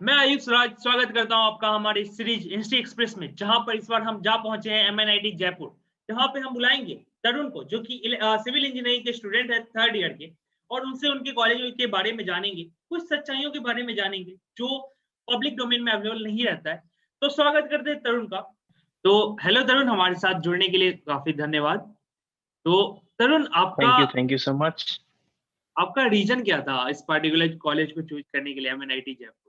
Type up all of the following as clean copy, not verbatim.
मैं आयुष राज स्वागत करता हूं आपका हमारी सीरीज हिस्ट्री एक्सप्रेस में, जहां पर इस बार हम जा पहुंचे हैं एमएनआईटी जयपुर, जहां पे हम बुलाएंगे तरुण को, जो कि सिविल इंजीनियरिंग के स्टूडेंट है 3rd ईयर के, और उनसे उनके कॉलेज के बारे में जानेंगे, कुछ सच्चाइयों के बारे में जानेंगे जो पब्लिक डोमेन में अवेलेबल नहीं रहता है। तो स्वागत करते हैं तरुण का। तो हेलो तरुण, हमारे साथ जुड़ने के लिए काफी धन्यवाद। तो तरुण, आपका Thank you so much. आपका रीजन क्या था इस पर्टिकुलर कॉलेज को चूज करने के लिए, MNIT Jaipur?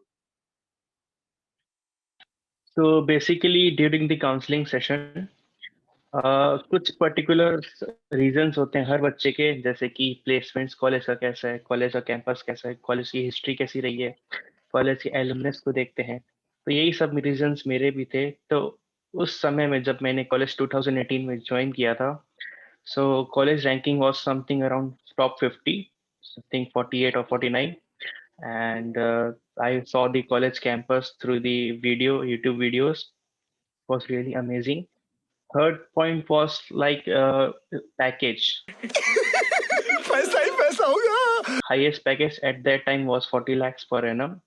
So basically during the counseling session, कुछ पर्टिकुलर रीजंस होते हैं हर बच्चे के, जैसे कि प्लेसमेंट्स कॉलेज का कैसा है, कॉलेज का कैंपस कैसा है, कॉलेज की हिस्ट्री कैसी रही है, कॉलेज के एलुमनस को देखते हैं। तो यही सब रीजंस मेरे भी थे। तो उस समय में जब मैंने कॉलेज 2018 में ज्वाइन किया था, so college ranking was something around top 50, something 48 or 49, and I saw the college campus through the YouTube videos. Was really amazing. Third point was like package. पैसा ही पैसा होगा। Highest package at that time was 40 lakhs per annum,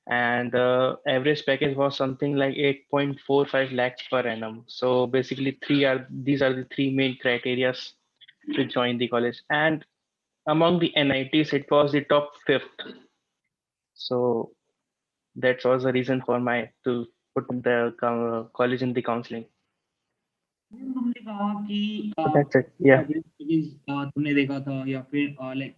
and the average package was something like 8.45 lakhs per annum. So basically, these are the three main criterias to join the college. And among the NITs, it was the top fifth. So that was the reason for my to put the college in the counseling. तुमने कहा कि That's it. Yeah. Average package तुमने देखा था या फिर like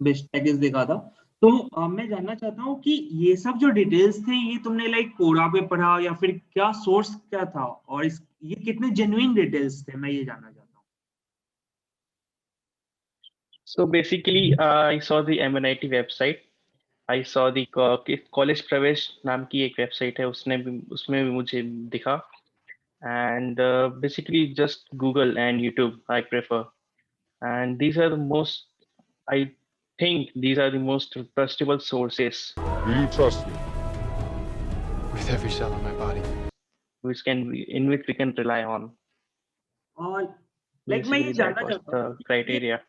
best package देखा था। तो मैं जानना चाहता हूँ कि ये सब जो डिटेल्स थे, ये तुमने लाइक कोरा पे पढ़ा या फिर क्या सोर्स क्या था, और ये कितने जेन्युइन डिटेल्स थे, मैं ये जानना चाहता हूँ। So basically, I saw the MNIT website. I saw the college प्रवेश नाम की एक वेबसाइट है, उसमें भी मुझे दिखा। And basically just Google and YouTube I prefer. And these are the most, I think these are the most trustable sources Do you trust me? With every cell in my body. in which we can rely on. और like मैं ये Basically that जानना was चाहता हूँ the कि criteria.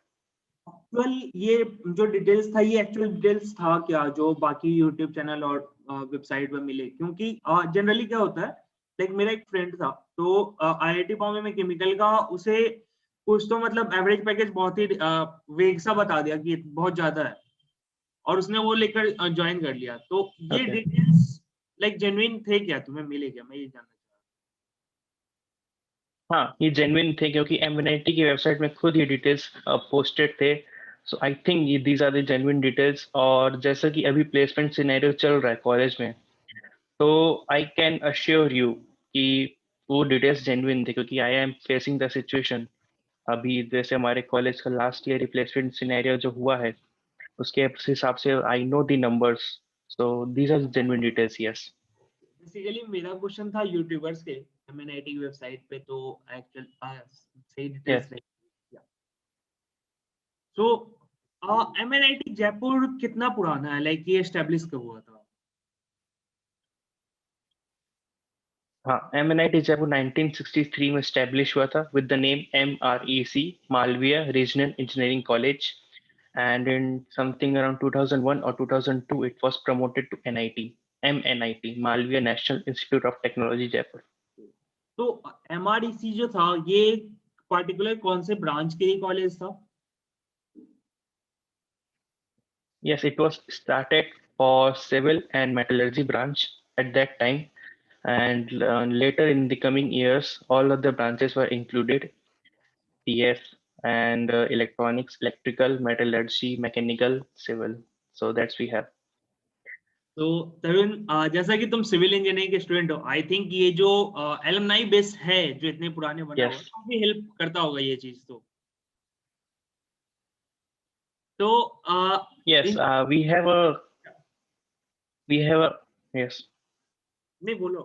Actual ये जो details था, ये एक्चुअल डिटेल्स था क्या जो बाकी यूट्यूब चैनल और वेबसाइट पे मिले? क्योंकि जनरली क्या होता है, लाइक मेरा एक फ्रेंड था, तो आईआईटी बॉम्बे में केमिकल का, उसे कुछ तो मतलब एवरेज पैकेज बहुत ही वेग सा बता दिया कि बहुत ज्यादा है, और उसने वो लेकर ज्वाइन कर लिया। तो ये Okay. डिटेल्स लाइक जेन्युइन थे क्या, तुम्हें मिले क्या, मैं ये जानना चाह हाँ, ये जेन्युइन थे क्योंकि MNIT की वेबसाइट में खुद ये डिटेल्स पोस्टेड थे। सो आई थिंक ये these are the genuine details. और जैसा कि अभी प्लेसमेंट सिनेरियो चल रहा है कॉलेज में, तो आई कैन अश्योर यू कि वो डिटेल्स जेन्युइन थे, क्योंकि I am facing the situation. अभी जैसे हमारे कॉलेज का लास्ट ईयर रिप्लेसमेंट सिनेरियो जो हुआ है, उसके हिसाब से I know the numbers. So these are genuine details. Yes. Basically मेरा क्वेश्चन था यूट्यूबर्स के एमएनआईटी वेबसाइट पे, तो एक्चुअल सही यस। डिटेल्स रही। सो एमएनआईटी जयपुर कितना पुराना है, लाइक ये एस्टेब्लिश कब हुआ था? हाँ, MNIT जयपुर 1963 में स्टैब्लिश हुआ था with the name MREC, Malviya regional engineering college, and in something around 2001 or 2002 it was promoted to NIT, MNIT, Malviya National Institute of Technology, Jaipur. तो एमआरईसी जो था, ये पर्टिकुलर कौन से ब्रांच के लिए कॉलेज था? Yes, it was started for civil and metallurgy branch at that time, and later in the coming years all of the branches were included: TS and electronics, electrical, metallurgy, mechanical, civil. So that's we have. तो तरुण, जैसा कि तुम civil engineering के student हो, आई think ये जो alumni base है जो इतने पुराने बना हुआ है, Yes. काफी हेल्प करता होगा ये चीज। तो Yes, we have a yes, नहीं बोलो।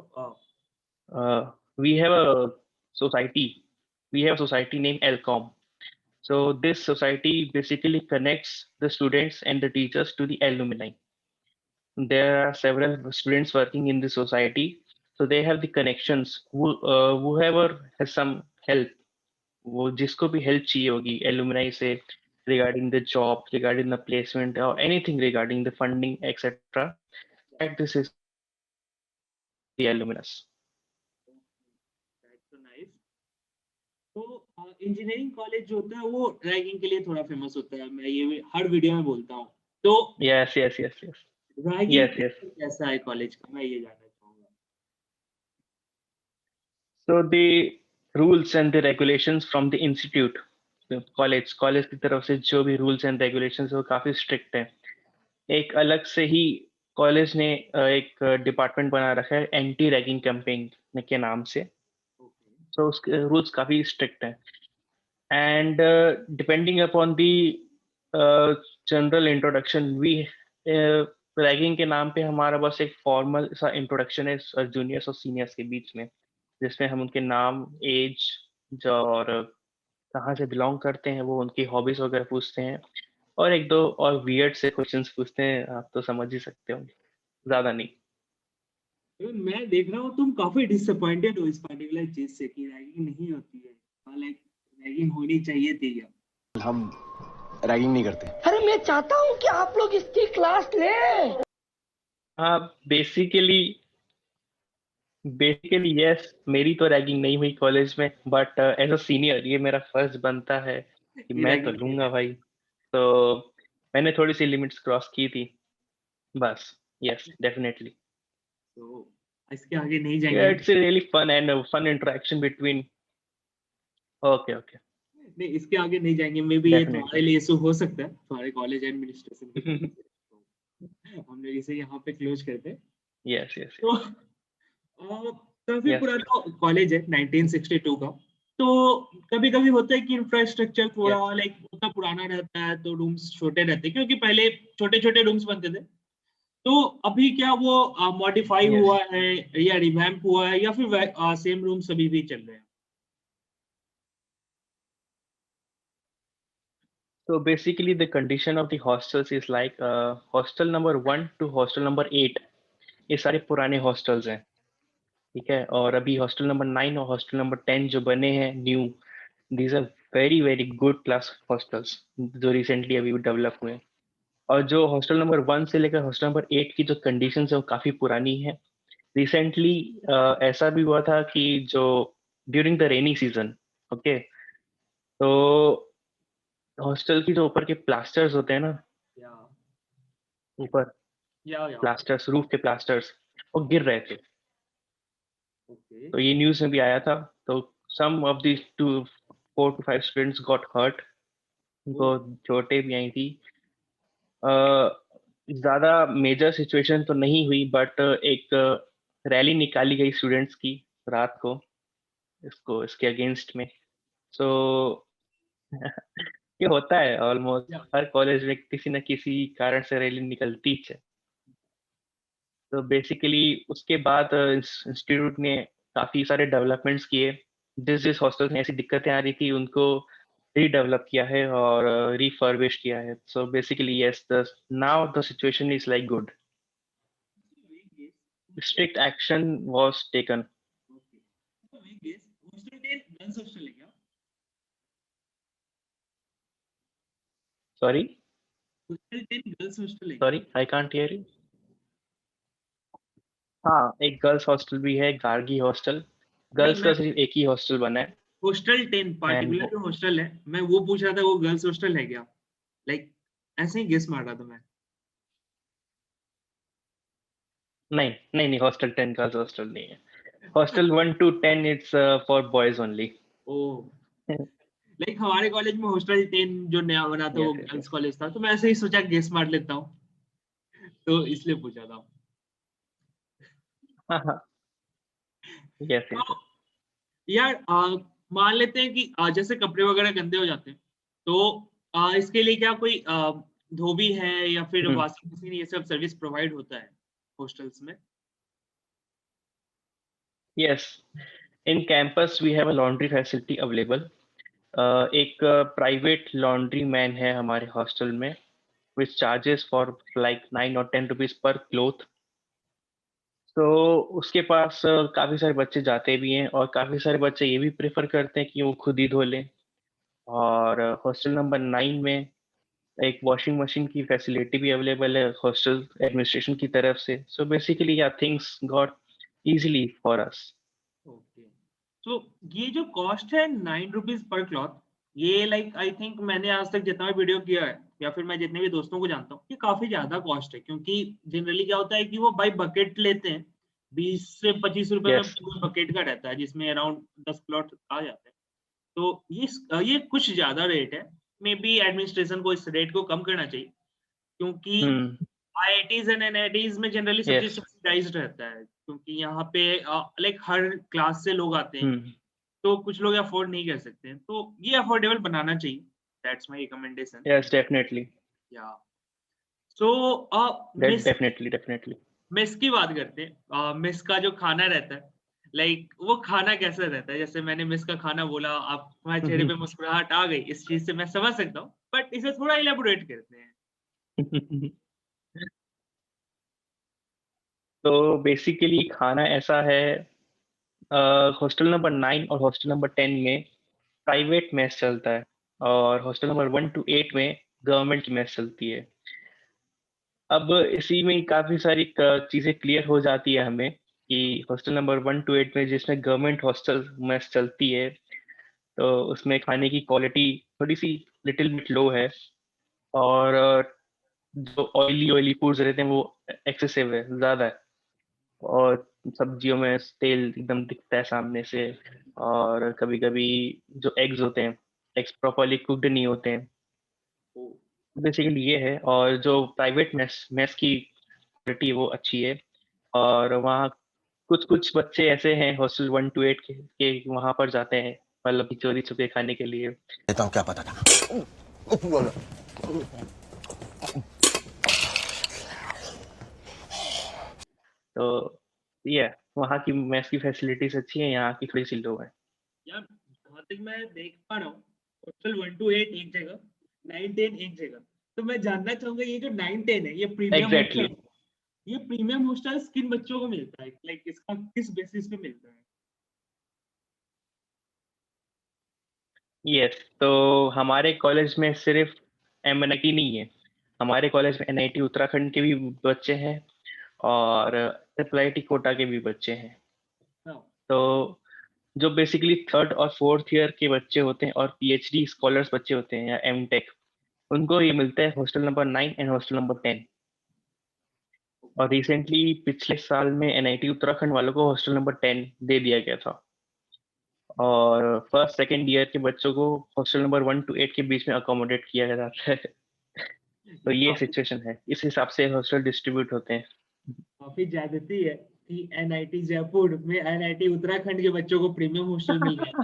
we have a society. We have a society named LCOM. So this society basically connects the students and the teachers to the alumni. There are several students working in the society, so they have the connections. Whoever has some help, वो जिसको भी help चाहिए होगी alumni से, regarding the job, regarding the placement, or anything regarding the funding, etc. this is the Illuminus. That's so nice. तो engineering college जो होता है वो रैगिंग के लिए थोड़ा फेमस होता है, मैं ये हर वीडियो में बोलता हूँ। तो Yes. Ragging Yes. कैसा है कॉलेज का, मैं ये जानना चाहूंगा। So the rules and the regulations from the institute, college की तरफ से जो भी रूल्स एंड रेगुलेशंस वो काफी स्ट्रिक्ट है। एक अलग से ही कॉलेज ने एक डिपार्टमेंट बना रखा है एंटी रैगिंग कैंपेन के नाम से। तो उसके रूल्स काफी स्ट्रिक्ट हैं and depending upon the general introduction we ragging के नाम पे हमारा बस एक फॉर्मल सा इंट्रोडक्शन है जूनियर्स और सीनियर्स के बीच में, जिसमें हम उनके नाम, एज और कहाँ से बिलोंग करते हैं, वो उनकी हॉबीज वगैरह पूछते हैं और एक दो और वियर्ड से क्वेश्चंस पूछते हैं। आप तो समझ ही सकते हो, ज्यादा नहीं। मैं देख रहा हूँ तुम काफी डिसअपॉइंटेड हो इस पर्टिकुलर चीज से कि रैगिंग नहीं होती है, लाइक रैगिंग होनी चाहिए थी क्या? हम रैगिंग नहीं करते। अरे मैं चाहता हूँ कि आप लोग इसकी क्लास लें। हाँ, बेसिकली यस, मेरी तो रैगिंग नहीं हुई कॉलेज में, बट एज अ सीनियर ये मेरा फर्ज बनता है कि मैं तो ragging लूंगा भाई। तो मैंने थोड़ी सी लिमिट्स क्रॉस की थी बस। Yes, definitely. तो इसके आगे नहीं जाएंगे। It's really fun and fun interaction between. Okay. नहीं, इसके आगे नहीं जाएंगे, मे बी ये Definitely. तुम्हारे लिए इशू हो सकता है, तुम्हारे कॉलेज एडमिनिस्ट्रेशन के तरफ से। हम लोग इसे यहाँ पे क्लोज करते हैं। यस। तो काफी Yes. पुराना कॉलेज है 1962 का। तो कभी कभी होता है कि इंफ्रास्ट्रक्चर थोड़ा लाइक उतना पुराना रहता है, तो रूम्स छोटे रहते हैं, क्योंकि पहले छोटे छोटे रूम्स बनते थे। तो अभी क्या वो मॉडिफाई Yes. हुआ है या रिवैम्प हुआ है, या फिर सेम रूम्स अभी भी चल रहे हैं? So basically, the condition of the hostels is like hostel number 1 to hostel number 8 ये सारे पुराने हॉस्टल्स हैं, ठीक है। और अभी हॉस्टल नंबर 9 और हॉस्टल नंबर 10 जो बने हैं new, these are very very good class hostels जो रिसेंटली अभी डेवलप हुए हैं। और जो हॉस्टल नंबर 1 से लेकर हॉस्टल नंबर 8 की जो कंडीशन है वो काफी पुरानी है। रिसेंटली ऐसा भी हुआ था कि जो during the rainy season, okay, तो हॉस्टल की जो ऊपर के प्लास्टर्स होते हैं ना, या ऊपर या प्लास्टर्स, रूफ के प्लास्टर्स, वो गिर रहे थे। ओके। तो ये न्यूज में भी आया था। तो some of the 4 to 5 students got hurt, उनको चोटें भी आई थी। ज्यादा मेजर सिचुएशन तो नहीं हुई, बट एक रैली निकाली गई स्टूडेंट्स की रात को इसके अगेंस्ट में। सो ये होता है ऑलमोस्ट हर कॉलेज में, किसी न किसी कारण से रैली निकलती है। तो बेसिकली उसके बाद इंस्टीट्यूट ने काफी सारे डेवलपमेंट्स किए। जिस हॉस्टल में ऐसी दिक्कतें आ रही थी उनको रीडेवलप किया है और रिफर्बिश किया है। So basically yes, the now the situation is like good. Strict action was taken. Sorry I can't hear you. हाँ, एक गर्ल्स हॉस्टल भी है, गार्गी हॉस्टल। गर्ल्स का सिर्फ एक ही हॉस्टल बना है। हॉस्टल 10 पार्टिकुलर जो हॉस्टल है, मैं वो पूछ रहा था, वो गर्ल्स हॉस्टल है क्या? लाइक ऐसे ही गेस मार रहा था मैं। नहीं, हॉस्टल 10 गर्ल्स हॉस्टल नहीं है। Hostel 1 to 10 it's for boys only. Like हमारे कॉलेज में हॉस्टल 10 जो नया बना था वो गर्ल्स कॉलेज था, तो मैं ऐसे ही सोचा गेस मार लेता हूँ, तो इसलिए पूछा था। यस। यार मान लेते हैं कि जैसे कपड़े वगैरह गंदे हो जाते हैं, तो इसके लिए क्या कोई धोबी है या फिर वॉशिंग मशीन, ये सब सर्विस प्रोवाइड होता है हॉस्टल्स में? Yes, in campus we have a laundry facility available. एक प्राइवेट लॉन्ड्री मैन है हमारे हॉस्टल में, which charges for like 9 or 10 rupees per cloth. तो उसके पास काफी सारे बच्चे जाते भी हैं और काफी सारे बच्चे ये भी प्रेफर करते हैं कि वो खुद ही धो लें। और हॉस्टल नंबर 9 में एक वॉशिंग मशीन की फैसिलिटी भी अवेलेबल है हॉस्टल एडमिनिस्ट्रेशन की तरफ से. सो बेसिकली या things got easily for us. Okay, तो ये जो कॉस्ट है 9 रुपीज पर क्लॉथ, ये लाइक आई थिंक मैंने आज तक जितना भी वीडियो किया है या फिर मैं जितने भी दोस्तों को जानता हूँ, ये काफी ज्यादा कॉस्ट है, क्योंकि जनरली क्या होता है कि वो बाई बकेट लेते हैं, 20 से 25 रुपए में यस. पूरे बकेट का रहता है, जिसमें अराउंड 10 प्लॉट आ जाते हैं। तो ये कुछ ज्यादा रेट है, मे बी एडमिनिस्ट्रेशन को इस रेट को कम करना चाहिए, क्योंकि हम्म. आईआईटीज एंड एनआईटीज में जनरली सब चीज यस. सब्सिडाइज्ड रहता है, क्योंकि यहाँ पे लाइक हर क्लास से लोग आते हैं, हम्म. तो कुछ लोग अफोर्ड नहीं कर सकते हैं, तो ये अफोर्डेबल बनाना चाहिए। That's my recommendation. Yes, definitely. Yeah so that miss definitely. Miss की बात करते हैं। मिस का जो खाना रहता है, लाइक वो खाना कैसा रहता है? जैसे मैंने मिस का खाना बोला, आप तुम्हारे चेहरे पे मुस्कुराहट आ गई, इस चीज से मैं समझ सकता हूँ, बट इसे थोड़ा इलेबोरेट करते हैं। तो बेसिकली खाना ऐसा है, हॉस्टल नंबर 9 और हॉस्टल नंबर 10 में प्राइवेट मेस चलता है, और हॉस्टल नंबर 1 to 8 में गवर्नमेंट की मेस चलती है. अब इसी में काफी सारी चीजें क्लियर हो जाती है हमें कि हॉस्टल नंबर 1 to 8 में जिसमें गवर्नमेंट हॉस्टल मेस चलती है, तो उसमें खाने की क्वालिटी थोड़ी सी लिटिल बिट लो है, और जो ऑयली ऑयली फूड्स रहते हैं वो एक्सेसिव है, ज्यादा है, और सब्जियों में तेल एकदम दिखता है सामने से, और कभी कभी जो एग्स होते हैं, एग्स प्रॉपरली कुक्ड नहीं होते हैं. बेसिकली ये है. और जो प्राइवेट मेस मेस की क्वालिटी वो अच्छी है, और वहाँ कुछ कुछ बच्चे ऐसे हैं हॉस्टल 1 to 8 के वहाँ पर जाते हैं, मतलब कि चोरी छुपे खाने के लिए. देता हूँ, क्या पता था. तो ये वहाँ की मेस की फैसिलिटीज अच्छी है, यहाँ की थोड़ी सी लो है. यार जहाँ तक मैं देख पा रहा हूँ, हॉस्टल 1 to 8 एक जगह, 9-10 एक जगह, तो मैं जानना चाहूंगा ये जो 9-10 है, ये प्रीमियम एग्जैक्टली. हॉस्टल, ये प्रीमियम हॉस्टल किन बच्चों को मिलता है? लाइक इसका किस बेसिस पे मिलता है? यस. तो हमारे कॉलेज में सिर्फ एमएनआईटी नहीं है, हमारे कॉलेज में एनआईटी उत्तराखंड के भी बच्चे हैं, और ट्रिपल आईटी कोटा के भी बच्चे हैं. हाँ, तो जो बेसिकली 3rd और 4th ईयर के बच्चे होते हैं और पीएचडी स्कॉलर्स बच्चे होते हैं या एमटेक, उनको ये मिलता है hostel number 9 and hostel number 10. और रिसेंटली पिछले साल में एनआईटी उत्तराखंड वालों को हॉस्टल नंबर 10 दे दिया गया था, और फर्स्ट सेकेंड ईयर के बच्चों को हॉस्टल नंबर 1 to 8 के बीच में अकोमोडेट किया जाता है. तो ये काफी सिचुएशन है, इस हिसाब से हॉस्टल डिस्ट्रीब्यूट होते हैं. काफी ज्यादती है कि एनआईटी जयपुर में एनआईटी उत्तराखंड के बच्चों को प्रीमियम हॉस्टल मिल गया।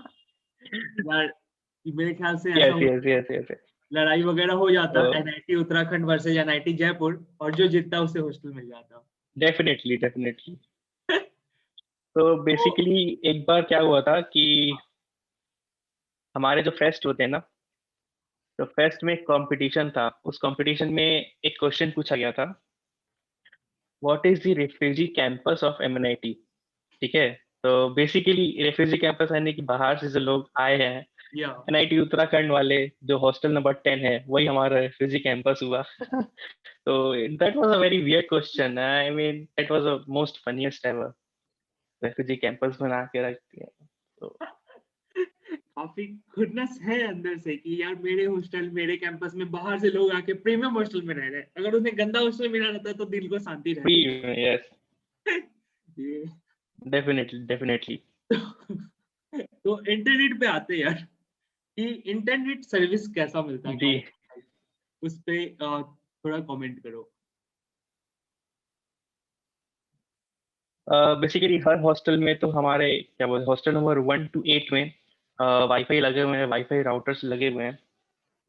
यार मेरे ख्याल से ऐसा यस यस यस यस. लड़ाई वगैरह हो जाता, तो NIT Uttarakhand versus NIT Jaipur, और जो जीतता उसे हॉस्टल मिल जाता। Definitely definitely. तो तो बेसिकली एक बार क्या हुआ था कि हमारे जो फेस्ट होते हैं ना, तो फेस्ट में एक कंपटीशन था. उस कंपटीशन में एक क्वेश्चन पूछा गया था, what is the refugee campus of MNIT. ठीक है. तो बेसिकली रेफ्यूजी कैंपस यानी कि बाहर से जो लोग आए हैं, या एनआईटी उत्तराखंड वाले, जो हॉस्टल नंबर 10 है वही हमारा रेफ्यूजी कैंपस हुआ. तो that was a very weird question. I mean that was the most funniest ever. Refugee campus बना के रख दिया. तो काफी खुन्नस है अंदर से कि यार मेरे हॉस्टल, मेरे कैंपस में बाहर से लोग आके प्रीमियम हॉस्टल में रह रहे हैं, अगर उन्हें गंदा हॉस्टल मिला रहता तो दिल को शांति फ्री. रहती। यस. ये डेफिनेटली डेफिनेटली. तो इंटरनेट पे आते हैं यार, कि इंटरनेट सर्विस कैसा मिलता है जी. कॉलेज, उस पे थोड़ा कमेंट करो। बेसिकली हर हॉस्टल में तो हमारे क्या बोलते हॉस्टल नंबर 1 to 8 में वाईफाई लगे हुए हैं, वाईफाई राउटर्स लगे हुए हैं.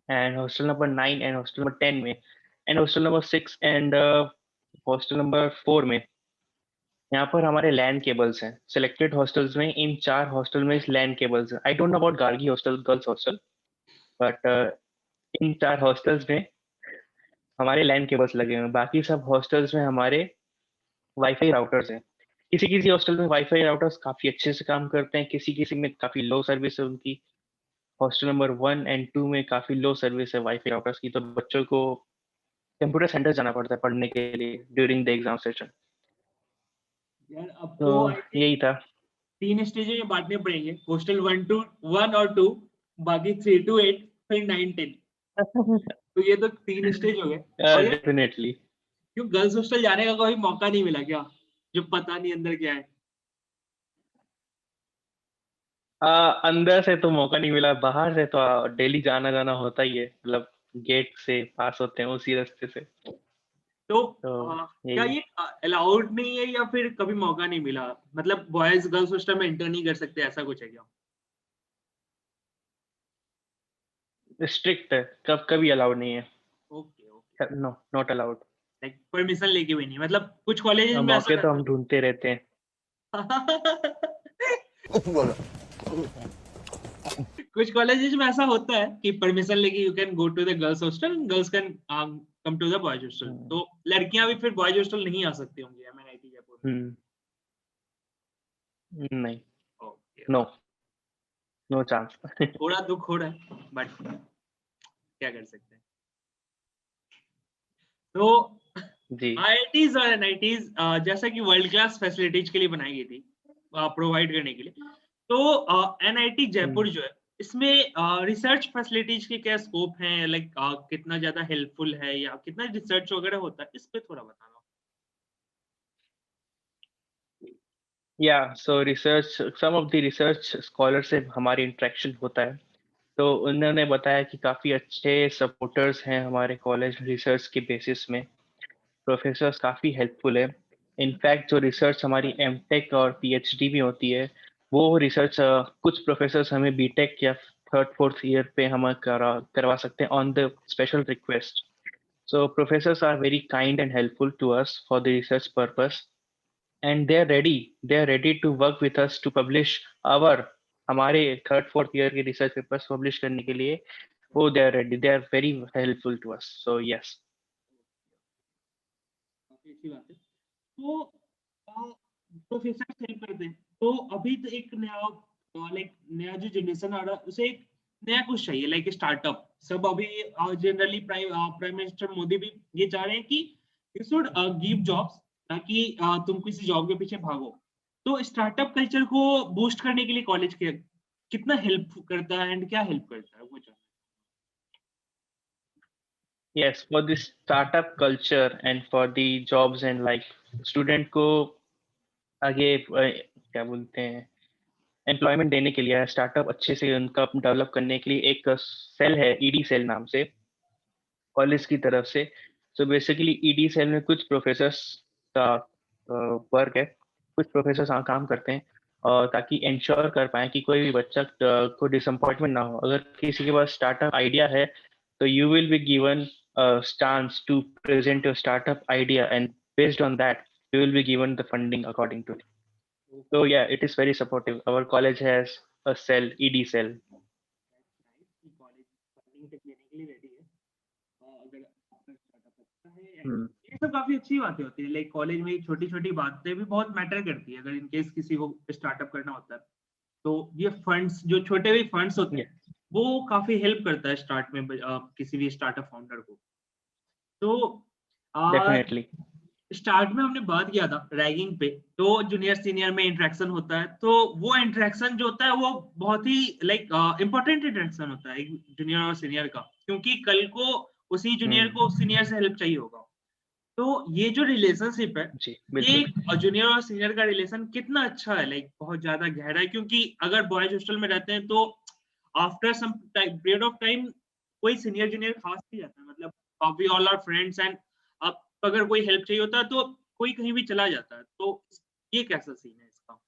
And hostel number 9 and hostel number 10 में, and hostel number 6 and hostel number 4 में, यहाँ पर हमारे लैन केबल्स हैं. सिलेक्टेड हॉस्टल्स में, इन 4 हॉस्टल में लैन केबल्स हैं. I don't know about Gargi hostel, girls hostel, but in 4 hostels में हमारे लैन केबल्स लगे हुए हैं. बाकी सब हॉस्टल्स में हमारे वाईफाई राउटर्स हैं. किसी किसी हॉस्टल में वाईफाई राउटर्स काफी अच्छे से काम करते हैं, किसी किसी में काफी लो सर्विस है उनकी. हॉस्टल नंबर 1 एंड 2 में काफी लो सर्विस है वाईफाई राउटर्स की, तो बच्चों को कंप्यूटर सेंटर जाना पड़ता है पढ़ने के लिए ड्यूरिंग द एग्जाम सेशन। यार अब तो तो आई थिंक यही था। 3 स्टेज में बांटने पड़ेंगे, हॉस्टल 1 और 2, बाकी 3 to 8, फिर 9 10। तो ये तो 3 स्टेज हो गए। और यार डेफिनेटली। क्यों गर्ल्स हॉस्टल जाने का कोई मौका नहीं मिला क्या, जो पता नहीं अंदर क्या है? अंदर से तो मौका नहीं मिला, बाहर से तो डेली जाना जाना होता ही है, मतलब गेट से पास होते हैं उसी रास्ते से। तो तो क्या यही। ये अलाउड नहीं है या फिर कभी मौका नहीं मिला, मतलब बॉयज गर्ल्स हॉस्टल में एंटर नहीं कर सकते, ऐसा कुछ है क्या? स्ट्रिक्ट है, कभी अलाउड नहीं है। Okay okay. No, not allowed. Like permission लेके भी नहीं, मतलब कुछ कॉलेजेस में ऐसा मौके तो करते हम ढूंढते रहते हैं। कुछ कॉलेजेस में ऐसा होता है कि परमिशन लेके you can go to the girls hostel, girls can come to the boys hostel, hmm. तो लड़कियां भी फिर बॉयज हॉस्टल नहीं आ सकती होंगी एमएनआईटी जयपुर में? नहीं, ओके, नो, नो चांस। थोड़ा दुख हो रहा है बट क्या कर सकते हैं। तो जी। आईआईटीज और एनआईटीज जैसा कि वर्ल्ड क्लास फैसिलिटीज के लिए बनाई गई थी, प्रोवाइड करने के लिए, तो एनआईटी जयपुर जो है, इसमें रिसर्च फैसिलिटीज के क्या स्कोप हैं, लाइक कितना ज्यादा हेल्पफुल है या कितना रिसर्च वगैरह होता है, इस पे थोड़ा बताना। या so research, some of the research scholar से हमारी इंटरेक्शन होता है, तो उन्होंने बताया कि काफ़ी अच्छे सपोर्टर्स हैं हमारे कॉलेज रिसर्च के बेसिस में। प्रोफेसर्स काफ़ी हेल्पफुल है। इनफैक्ट जो रिसर्च हमारी एमटेक और पीएचडी में होती है, वो रिसर्च कुछ प्रोफेसर्स हमें बीटेक या थर्ड फोर्थ ईयर पे हम करवा सकते हैं on the special request. So professors are very kind and helpful to us for the research purpose, and they are ready to work with us to publish our हमारे third fourth year के research papers publish करने के लिए। वो they are ready, they are very helpful to us, so yes. काफी अच्छी बात है। तो प्रोफेसर हेल्प करते हैं, तो अभी तो एक नया लाइक नया जो जनरेशन आ रहा है उसे एक नया कुछ चाहिए, लाइक स्टार्टअप। सब अभी जनरली प्राइम मिनिस्टर मोदी भी ये चाह रहे हैं कि यू शुड गिव जॉब्स, ताकि तुम किसी जॉब के पीछे भागो। तो स्टार्टअप कल्चर को बूस्ट करने के लिए कॉलेज के कितना हेल्प करता है एंड क्या हेल्प करता है वो जानना yes, for the startup culture and for the jobs and like student को आगे क्या बोलते हैं, एम्प्लॉयमेंट देने के लिए, स्टार्टअप अच्छे से उनका डेवलप करने के लिए एक सेल है ईडी सेल नाम से, कॉलेज की तरफ से। सो बेसिकली ईडी सेल में कुछ प्रोफेसर्स का वर्क है, कुछ प्रोफेसर्स काम करते हैं ताकि इंश्योर कर पाए कि कोई भी बच्चा को डिसअपॉइंटमेंट ना हो। अगर किसी के पास स्टार्टअप आइडिया है, तो you will be given chance to present your startup idea, and based on that you will be given the funding according to it. है। So yeah, it is very supportive. Our college has a cell, ED cell. College funding तक लेने के लिए ready है, अगर आपका startup अच्छा है। Hmm. ये सब काफी अच्छी बातें होती है, लाइक कॉलेज में छोटी छोटी बातें भी बहुत मैटर करती है, अगर इनकेस किसी को स्टार्टअप करना होता है तो ये फंड्स, जो छोटे भी फंड्स होते Yeah, हैं, वो काफी हेल्प करता है स्टार्ट में किसी भी स्टार्टअप फाउंडर को। तो definitely. स्टार्ट में हमने बात किया था रैगिंग पे, तो जूनियर सीनियर में इंटरेक्शन होता है, तो वो इंटरेक्शन जो होता है वो बहुत ही लाइक इंपॉर्टेंट इंटरेक्शन होता है एक जूनियर और सीनियर का, क्योंकि कल को उसी जूनियर Hmm. को सीनियर से हेल्प चाहिए होगा। तो ये जो रिलेशनशिप है, जी ये बिल्कुल। जूनियर और सीनियर का रिलेशन कितना अच्छा है, लाइक बहुत ज्यादा गहरा है, क्योंकि अगर बॉयज हॉस्टल में रहते हैं तो after some period of time कोई सीनियर जूनियर खास नहीं जाता है, मतलब we all are friends, and अब अगर कोई हेल्प चाहिए होता है तो कोई कहीं भी चला जाता है। तो ये कैसा सीन है इसका?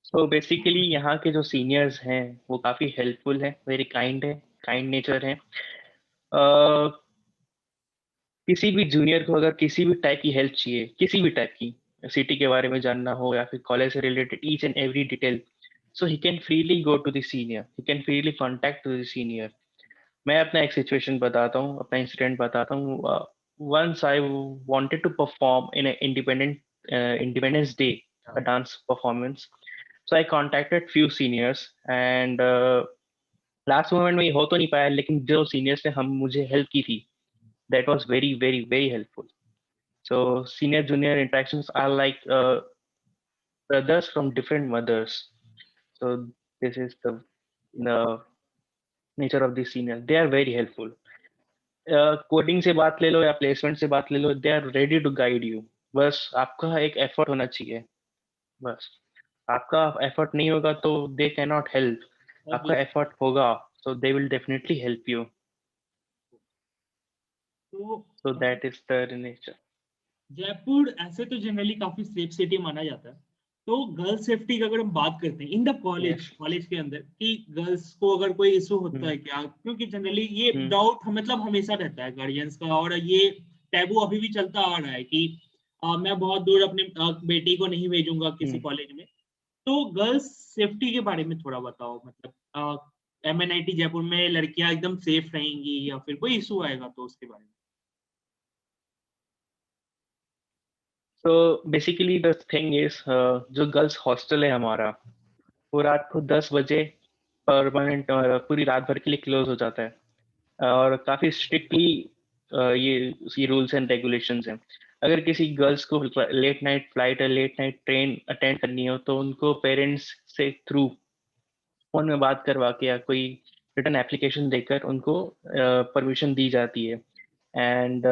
So basically यहाँ के जो सीनियर्स हैं वो काफी हेल्पफुल हैं, वेरी काइंड है, काइंड नेचर है। किसी भी जूनियर को अगर किसी भी टाइप की हेल्प चाहिए, किसी भी टाइप की, सिटी के बारे में जानना हो या फिर कॉलेज से related each and every detail, so he can freely go to the senior, he can freely contact to the senior. मैं अपना एक सिचुएशन बताता हूँ, अपना इंसिडेंट बताता हूँ। Once I wanted to perform in independence day, a dance performance. So I contacted few seniors and last moment में ये हो तो नहीं पाया, लेकिन जो seniors ने हम मुझे help की थी, that was very very very helpful. So senior junior interactions are like brothers from different mothers. So this is the nature of the senior. They are very helpful. Coding से बात ले लो या प्लेसमेंट से बात ले लो, they are ready to guide you. बस आपका एक एफर्ट होना चाहिए. बस आपका एफर्ट नहीं होगा तो दे कैन नॉट हेल्प. आपका Obviously. एफर्ट होगा तो they will definitely help you. तो so that is the nature. Jaipur ऐसे तो जनरली काफी सेफ सिटी माना जाता है. तो गर्ल्स सेफ्टी की अगर हम बात करते हैं इन द कॉलेज के अंदर कि गर्ल्स को अगर कोई इशू होता है क्या, क्योंकि जनरली ये डाउट मतलब हमेशा रहता है गार्जियंस का, और ये टैबू अभी भी चलता आ रहा है कि मैं बहुत दूर अपने बेटी को नहीं भेजूंगा किसी कॉलेज में. तो गर्ल्स सेफ्टी के बारे में थोड़ा बताओ, मतलब MNIT जयपुर में लड़कियां एकदम सेफ रहेंगी या फिर कोई इशू आएगा तो उसके बारे में. तो बेसिकली द थिंग इज, जो गर्ल्स हॉस्टल है हमारा, वो रात को 10 बजे परमानेंट पूरी रात भर के लिए क्लोज हो जाता है. और काफी स्ट्रिक्टली ये रूल्स एंड रेगुलेशंस हैं. अगर किसी गर्ल्स को लेट नाइट फ्लाइट या लेट नाइट ट्रेन अटेंड करनी हो तो उनको पेरेंट्स से थ्रू फोन में बात करवा के या कोई रिटर्न एप्लीकेशन देकर उनको परमिशन दी जाती है. एंड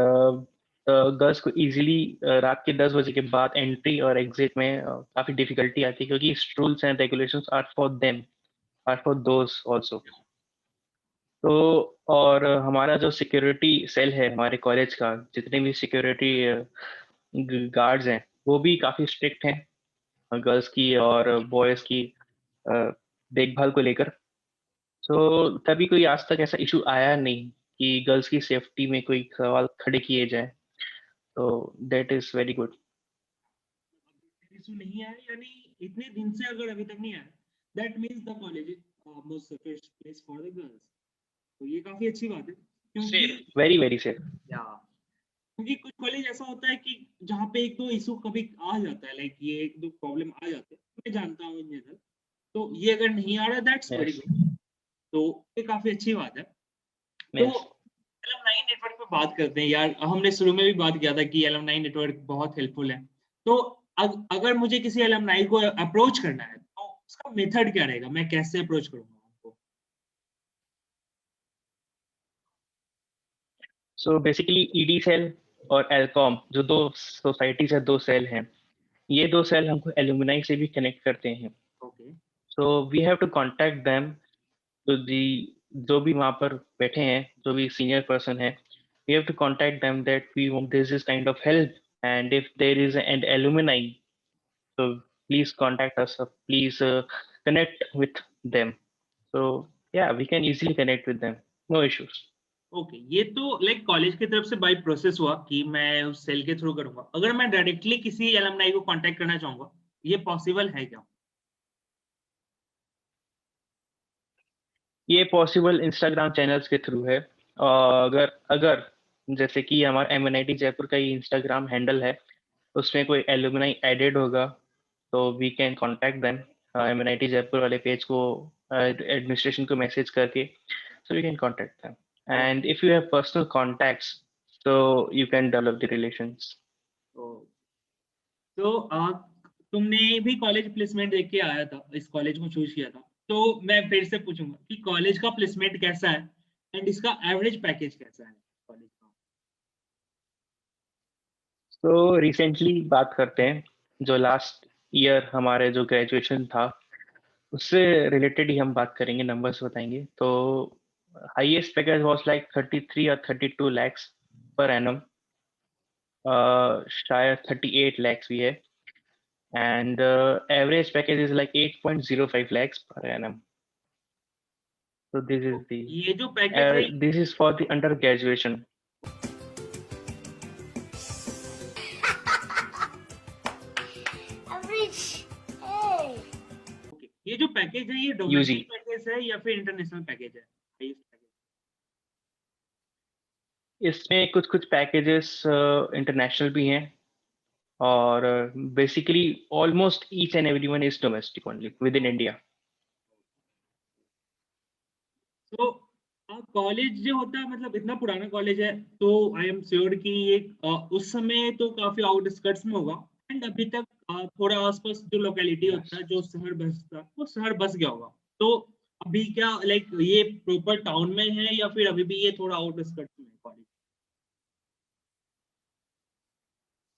गर्ल्स को इजीली रात के 10 बजे के बाद एंट्री और एग्जिट में काफी डिफिकल्टी आती है, क्योंकि rules and regulations are for them, are for those also. तो और हमारा जो सिक्योरिटी सेल है हमारे कॉलेज का, जितने भी सिक्योरिटी गार्ड्स हैं वो भी काफी स्ट्रिक्ट हैं गर्ल्स की और बॉयज की देखभाल को लेकर. सो तभी कोई आज तक ऐसा इशू आया नहीं कि गर्ल्स की सेफ्टी में कोई सवाल खड़े किए जाए. तो that is very good. Issue नहीं आया, यानी इतने दिन से अगर अभी तक नहीं आया, that means the college is most safest place for the girls. तो ये काफी अच्छी बात है, क्योंकि वेरी वेरी सेफ. या क्योंकि कुछ कॉलेज ऐसा होता है कि जहाँ पे एक दो इशू कभी आ जाता है, लाइक ये एक दो प्रॉब्लम आ जाते हैं, मैं जानता हूँ इन जनरल. तो ये अगर नहीं आ रहा, दैट्स वेरी गुड. तो ये काफी अच्छी बात है. तो एलुमनाई नेटवर्क पे बात करते हैं यार. हमने शुरू में भी बात किया था कि एलुमनाई नेटवर्क बहुत हेल्पफुल है. तो अगर मुझे किसी एलुमनाई को अप्रोच करना है तो उसका मेथड क्या रहेगा, मैं कैसे अप्रोच करूंगा उनको? सो बेसिकली ईडी सेल और एलकॉम, जो दो सोसाइटी से दो सेल हैं, ये दो सेल हमको एलुमनाई से भी कनेक्ट करते हैं. Okay. So we have to contact them. तो जो भी वहाँ पर बैठे हैं, जो भी सीनियर पर्सन है, we have to contact them that we want this kind of help, and if there is an alumni, so please contact us, please connect with them. So yeah, we can easily connect with them, no issues. Okay. ये तो like college की तरफ से by process हुआ कि मैं उस cell के थ्रू करूंगा. अगर मैं डायरेक्टली किसी एलुमनाई को कांटेक्ट करना चाहूंगा, ये पॉसिबल है क्या? ये पॉसिबल इंस्टाग्राम चैनल्स के थ्रू है. अगर अगर जैसे कि हमारा MNIT जयपुर का ही इंस्टाग्राम हैंडल है, उसमें कोई एलुमनाई एडेड होगा तो we can contact them. MNIT Jaipur वाले पेज को एडमिनिस्ट्रेशन को मैसेज करके, so we can contact them. And if you have personal contacts, so you can develop the relations. तो तुमने भी कॉलेज प्लेसमेंट देख के आया था, इस कॉलेज को चूज किया था, तो मैं फिर से पूछूंगा कि कॉलेज का प्लेसमेंट कैसा है एंड इसका एवरेज पैकेज कैसा है कॉलेज का? तो रिसेंटली बात करते हैं, जो लास्ट ईयर हमारे जो ग्रेजुएशन था उससे रिलेटेड ही हम बात करेंगे, नंबर्स बताएंगे. तो highest package was like 33 or 32 lakhs per annum. शायद 38 lakhs भी है. And average package is like 8.05 lakhs per annum. So this is the ये जो पैकेज है, this is for the undergraduation. Okay. ये जो पैकेज है, ये डोमेस्टिक पैकेज है या फिर इंटरनेशनल पैकेज है? इसमें कुछ पैकेजेस इंटरनेशनल भी हैं और basically almost each and everyone is domestic only with in India. तो कॉलेज जो होता है मतलब इतना पुराना कॉलेज है, तो आई एम श्योर कि एक उस समय तो काफी आउटस्कर्ट्स में होगा, एंड अभी तक थोड़ा आसपास जो लोकेलिटी होता है, जो शहर बसता है, वो शहर बस गया होगा। तो अभी क्या लाइक ये प्रॉपर टाउन में है या फिर अभी भी ये थोड़ा आउटस्कर्ट्स में है कॉलेज?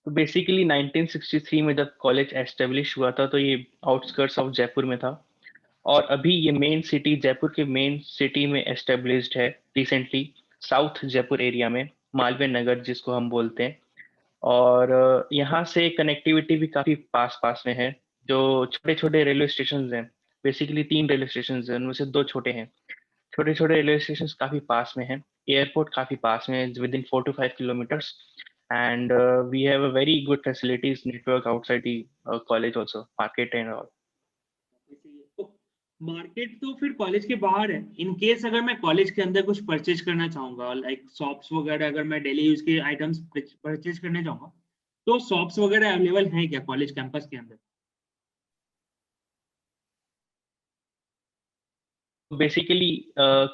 तो बेसिकली 1963 में जब कॉलेज एस्टेब्लिश हुआ था तो ये आउटस्कर्ट्स ऑफ जयपुर में था, और अभी ये मेन सिटी, जयपुर के मेन सिटी में एस्टेब्लिश्ड है रिसेंटली, साउथ जयपुर एरिया में, मालवीय नगर जिसको हम बोलते हैं। और यहाँ से कनेक्टिविटी भी काफी पास पास में है। जो छोटे छोटे रेलवे स्टेशन हैं, बेसिकली 3 रेलवे स्टेशन हैं, उनमें से 2 छोटे हैं। छोटे छोटे रेलवे स्टेशन काफी पास में हैं, एयरपोर्ट काफी पास में है, with in 4 to 5 kilometers, and we have a very good facilities network outside the college also, market and all. तो मार्केट तो फिर कॉलेज के बाहर है। इन केस अगर मैं कॉलेज के अंदर कुछ परचेज करना चाहूंगा, लाइक शॉप्स वगैरह, अगर मैं डेली यूज के आइटम्स परचेज करने चाहूंगा, तो शॉप्स वगैरह अवेलेबल हैं क्या कॉलेज कैंपस के अंदर? बेसिकली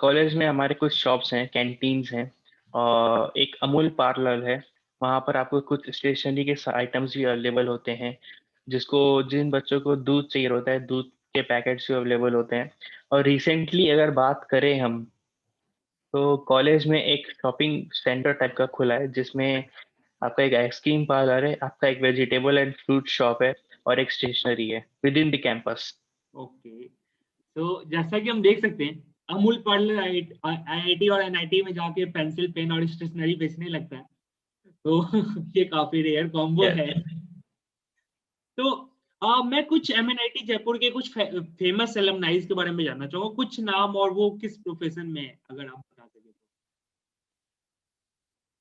कॉलेज में हमारे कुछ शॉप्स हैं, कैंटीन्स हैं, और एक अमूल पार्लर है। वहाँ पर आपको कुछ स्टेशनरी के आइटम्स भी अवेलेबल होते हैं, जिन बच्चों को दूध चाहिए होता है, दूध के पैकेट्स भी अवेलेबल होते हैं। और रिसेंटली अगर बात करें हम, तो कॉलेज में एक शॉपिंग सेंटर टाइप का खुला है, जिसमें आपका एक आइसक्रीम पार्लर है, आपका एक वेजिटेबल एंड फ्रूट शॉप है, और एक स्टेशनरी है with in the campus. Okay, तो जैसा कि हम देख सकते हैं, अमूल पार्लर आईआईटी और एनआईटी में जाके पेंसिल, पेन और स्टेशनरी बेचने लगता है, तो ये काफी रेयर कॉम्बो है। तो मैं कुछ एमएनआईटी जयपुर के कुछ फेमस एलुमनाइज के बारे में जानना चाहूंगा, कुछ नाम, और वो किस प्रोफेशन में है, अगर आप बता सके तो।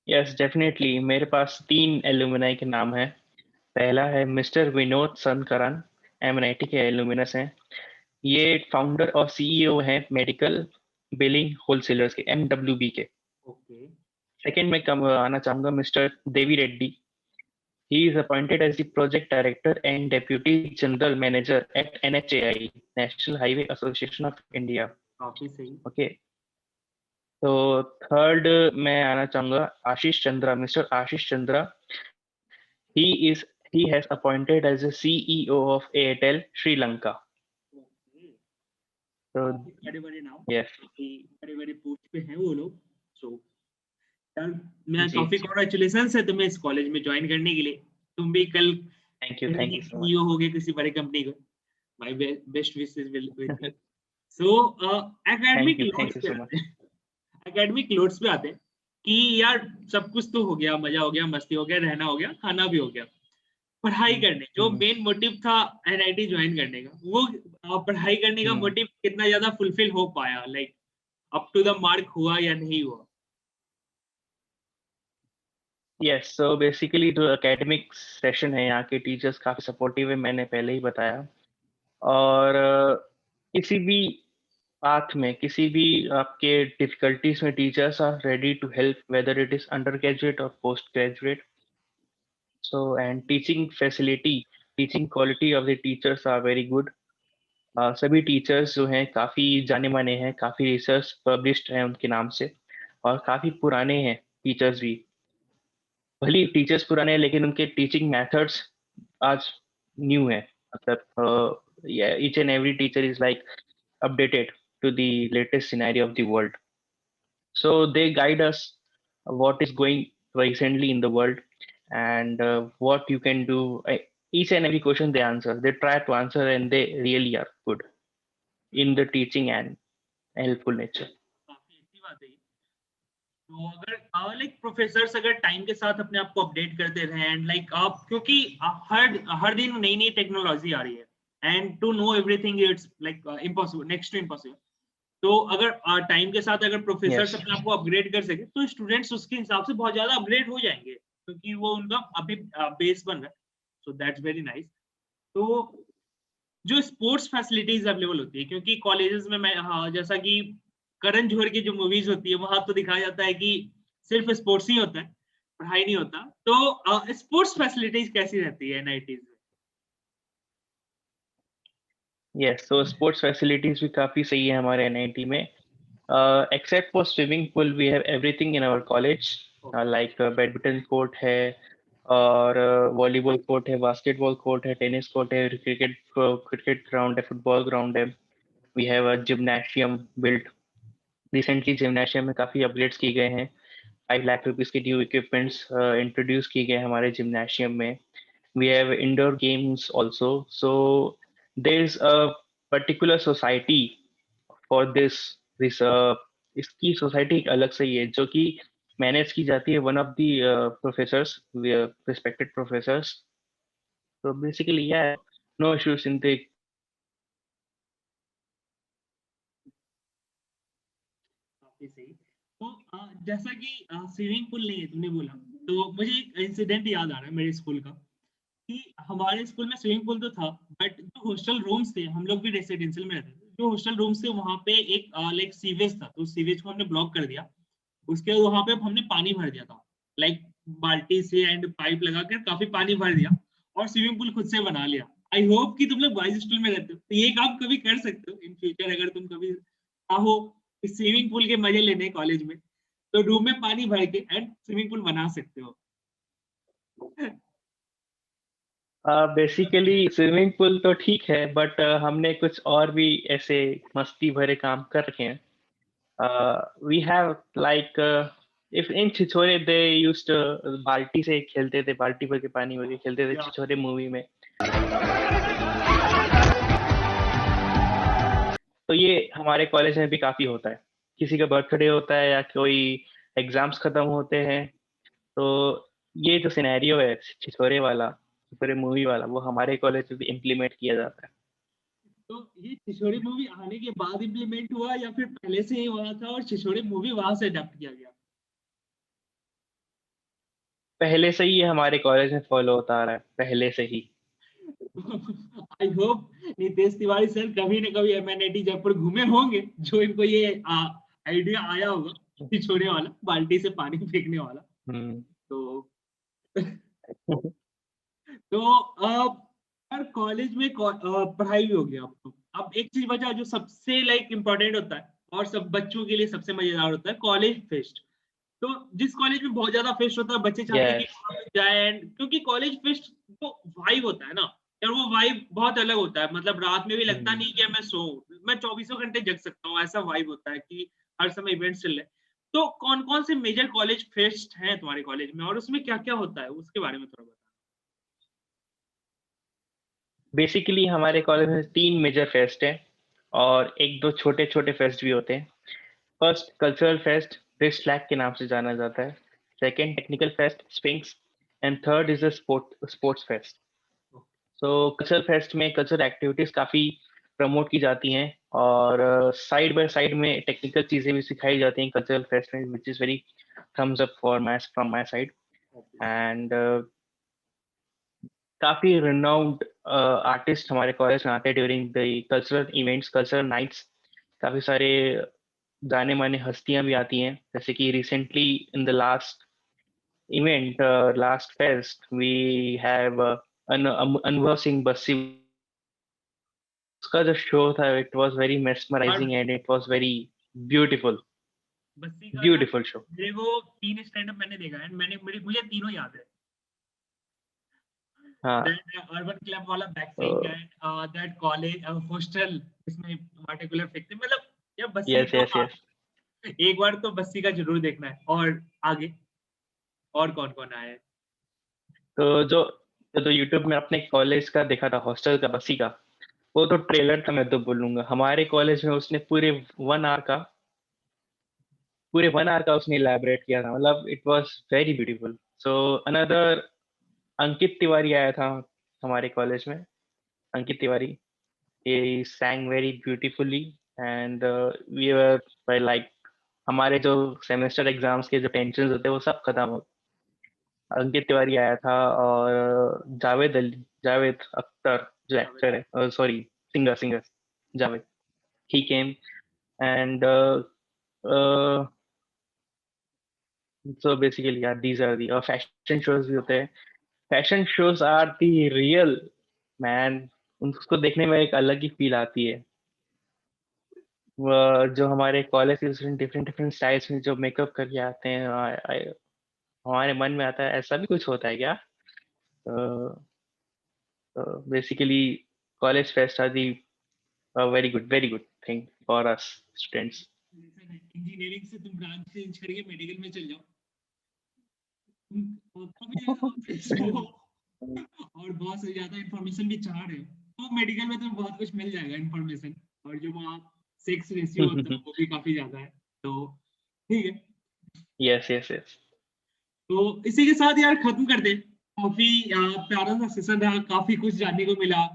यस डेफिनेटली, मेरे पास 3 एलुमनाई के नाम है। पहला है मिस्टर विनोद सनकरन, एमएनआईटी के एलुमिनस हैं। ये फाउंडर और सीईओ हैं मेडिकल बिलिंग होलसेलर्स के, एमडब्ल्यूबी के। ओके, सेकंड में कम आना चाहूंगा mister Devi Reddy. He is appointed as the project director and deputy general manager at NHAI, National Highway Association of India. काफी सही। Okay. तो थर्ड मैं आना चाहूंगा Ashish Chandra, mister Ashish Chandra. He has appointed as the CEO of Airtel Sri Lanka. तो बड़े बड़े नाम, yes, बड़े बड़े पोस्ट पे हैं वो लोग। सो यार, मैं जी काफी जी, कॉन्ग्रेचुलेशन है तुम्हें इस कॉलेज में ज्वाइन करने के लिए। तुम भी कल thank you so much. CEO होगे किसी बड़ी कंपनी को। My best wishes with you. So academic thank loads you पे सो आते मच। हैं। एकेडमिक लोड्स पे आते हैं कि यार सब कुछ तो हो गया, मजा हो गया, मस्ती हो गया, रहना हो गया, खाना भी हो गया, पढ़ाई करने जो मेन मोटिव था एनआईटी ज्वाइन करने का, वो पढ़ाई करने का मोटिव कितना ज्यादा फुलफिल हो पाया, like up to the mark हुआ या नहीं हुआ? यस, सो बेसिकली जो एकेडमिक सेशन है, यहाँ के टीचर्स काफी सपोर्टिव है, मैंने पहले ही बताया। और किसी भी पाथ में, किसी भी आपके डिफिकल्टीज में, teachers are ready to help, whether it is under graduate और post graduate. So and teaching facility, teaching quality of the teachers are very good. सभी टीचर्स जो हैं काफी जाने माने हैं, काफी रिसर्च पब्लिश्ड है उनके नाम से, और काफी पुराने हैं टीचर्स भी। भले टीचर्स पुराने हैं, लेकिन उनके टीचिंग मेथड्स आज न्यू है। मतलब each and every teacher is like updated to the latest scenario of the world. So they guide us what is going recently in the world, and what you can do. Each and every question they answer, they try to answer, and they really are good in the teaching and helpful nature. काफी अच्छी बात है ये। तो अगर like professors अगर time के साथ अपने आप को अपडेट करते रहे, एंड लाइक आप, क्योंकि हर दिन नई नई टेक्नोलॉजी आ रही है, and to know everything it's like impossible, next to impossible. तो अगर टाइम के साथ अगर प्रोफेसर्स Yes. अपने आप को अपग्रेड कर सके, तो स्टूडेंट्स उसके हिसाब से बहुत ज्यादा अपग्रेड हो जाएंगे, क्योंकि वो उनका अभी बेस बन रहा है। So that's very nice. तो जो स्पोर्ट्स फैसिलिटीज अवेलेबल होती है, क्योंकि कॉलेजेस में मैं, हाँ, जैसा कि करण जौहर की जो मूवीज होती है, वहां तो दिखाया जाता है कि सिर्फ स्पोर्ट्स ही होता है, पढ़ाई नहीं होता। तो स्पोर्ट्स फैसिलिटीज कैसी रहती है एनआईटीज में? यस, तो स्पोर्ट्स फैसिलिटीज भी काफी सही है हमारे एनआईटी में। Except for swimming pool we have everything in our college, like badminton court है, और वॉलीबॉल कोर्ट है, बास्केटबॉल कोर्ट है, टेनिस कोर्ट है, क्रिकेट ग्राउंड है, फुटबॉल ग्राउंड है। We have a gymnasium built. Recently gymnasium में काफी अपग्रेड्स किए गए हैं। 5 लाख रुपीज के न्यू इक्विपमेंट्स इंट्रोड्यूस किए गए हैं हमारे जिम्नाशियम में। We have indoor games also. So there's a particular society for this इसकी सोसाइटी एक अलग से ही है जो कि मैनेज की जाती है one of the professors, respected professors. तो basically no issues in the. काफी सही। तो जैसा कि स्विमिंग पूल नहीं है तुमने बोला, तो मुझे एक इंसिडेंट याद आ रहा है मेरे स्कूल का, कि हमारे स्कूल में स्विमिंग पूल तो था, बट जो हॉस्टल रूम्स थे, हम लोग भी रेसिडेंशियल में रहते थे, जो हॉस्टल रूम्स थे वहाँ पे एक लाइक सीवेज था, तो सीवेज को हमने ब्लॉक कर दिया। उसके बाद वहाँ पे हमने पानी भर दिया था, लाइक बाल्टी से एंड पाइप लगाकर काफी पानी भर दिया और स्विमिंग पूल खुद से बना लिया। आई होप कि तुम लोग बॉयज हॉस्टल में रहते हो, तो ये काम कभी कर सकते हो इन फ्यूचर, अगर तुम कभी चाहो स्विमिंग पूल के मजे लेने कॉलेज में, तो रूम में पानी भर के एंड स्विमिंग पूल बना सकते हो। बेसिकली स्विमिंग पूल तो ठीक है, बट हमने कुछ और भी ऐसे मस्ती भरे काम कर रखे हैं। We have like if in Chhichhore they used to बाल्टी से खेलते थे, बाल्टी भर के पानी भर के खेलते थे Yeah. छिछोरे मूवी में। तो ये हमारे कॉलेज में भी काफी होता है। किसी का बर्थडे होता है या कोई एग्जाम्स खत्म होते हैं, तो ये जो सिनेरियो है छिछोरे वाला, छिछोरे मूवी वाला, वो हमारे कॉलेज में भी इम्प्लीमेंट किया जाता है। तो ये छिछोरे मूवी आने के बाद इम्प्लीमेंट हुआ या फिर पहले से ही हुआ था और छिछोरे मूवी वहां से अडेप्ट किया गया? पहले से ही ये हमारे कॉलेज में फॉलो होता आ रहा है, पहले से ही। I hope Nitesh Tiwari sir कभी न कभी एमएनआईटी जयपुर घूमे होंगे, जो इनको ये आइडिया आया होगा छिछोरे वाला, बाल्टी से पानी फेंकने वाला। तो तो हर कॉलेज में पढ़ाई भी हो गया आपको। अब एक चीज बचा जो सबसे लाइक इम्पोर्टेंट होता है और सब बच्चों के लिए सबसे मजेदार होता है, कॉलेज फेस्ट। तो जिस कॉलेज में बहुत ज्यादा फेस्ट होता है, बच्चे चाहते हैं कि यस, वहाँ पे जाए, क्योंकि कॉलेज फेस्ट जो वाइब होता है ना यार, वो वाइब बहुत अलग होता है। मतलब रात में भी लगता नहीं कि मैं सो, मैं 24 घंटे जग सकता हूँ, ऐसा वाइब होता है कि हर समय इवेंट्स चल रहे। तो कौन कौन से मेजर कॉलेज फेस्ट हैं तुम्हारे कॉलेज में और उसमें क्या क्या होता है, उसके बारे में थोड़ा बता। बेसिकली हमारे कॉलेज में 3 मेजर फेस्ट हैं और एक दो छोटे छोटे फेस्ट भी होते हैं। फर्स्ट कल्चरल फेस्ट, रिस्ट फ्लैग के नाम से जाना जाता है। Second technical fest, Sphinx. And third is a sports fest. So cultural fest में कल्चरल एक्टिविटीज काफी प्रमोट की जाती हैं और साइड बाय साइड में टेक्निकल चीजें भी सिखाई जाती हैं कल्चरल फेस्ट में, which is very thumbs up for my from my side. And काफी रिनाउंड आर्टिस्ट हमारे कॉलेज में आते हैं during the cultural events, cultural nights. काफी सारे जाने माने हस्तियां भी आती हैं, जैसे कि recently in the last event, last fest, we have Anwar Singh Bassi. उसका जो शो था, it was very mesmerising and it was very beautiful, Bassi का ना ब्यूटीफुल शो। मेरे वो 3 स्टैंड अप मैंने देखा है, मुझे तीनों याद है। हाँ, दैट अर्बन क्लब वाला बैकसिंग एंड दैट कॉलेज हॉस्टल इसमें वाटर कूलर फेंकते, मतलब यार बस्सी यस तो यस यस। एक बार तो बस्सी का जरूर देखना है। और आगे और कौन कौन आया है? तो जो यूट्यूब में अपने कॉलेज का देखा था, हॉस्टल का, बस्सी का, वो तो ट्रेलर था, मैं तो बोलूंगा। हमारे कॉलेज में उसने पूरे 1 आवर का उसने इलैबोरेट किया था, मतलब it was very beautiful. So another Ankit Tiwari आया था हमारे कॉलेज में। Ankit Tiwari, he sang very beautifully and we were by like हमारे जो सेमेस्टर एग्जाम्स के जो टेंशन होते हैं वो सब खत्म हो। अंकित तिवारी आया था और जावेद अख्तर जो एक्टर है, sorry, singer Javed, he came and So basically, yeah, these are the fashion shows भी होते हैं. Fashion shows are the real man. उनको देखने में एक अलग ही फील आती है. जो हमारे कॉलेज के डिफरेंट डिफरेंट स्टाइल्स में जो मेकअप करके आते हैं, हमारे मन में आता है ऐसा भी कुछ होता है क्या? Basically, college fest are the very good thing for us students. Engineering से तुम ब्रांच चेंज करके मेडिकल में चल जाओ, और बहुत से ज्यादा इंफॉर्मेशन भी चाह रहे हो तो मेडिकल में तुम्हें बहुत कुछ मिल जाएगा इंफॉर्मेशन, और जो वहाँ सेक्स रेशियो होता है वो भी काफी ज्यादा है, तो ठीक है. Yes. तो इसी के साथ यार खत्म कर दे. काफी प्यारा सा सेशन रहा, काफी कुछ जानने को मिला,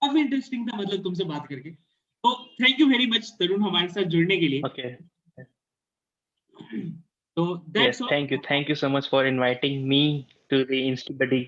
काफी इंटरेस्टिंग था मतलब तुमसे बात करके. तो थैंक यू वेरी मच तरुण हमारे साथ जुड़ने के लिए. Okay. तो Yes, thank you so much for inviting me to the Insta Buddy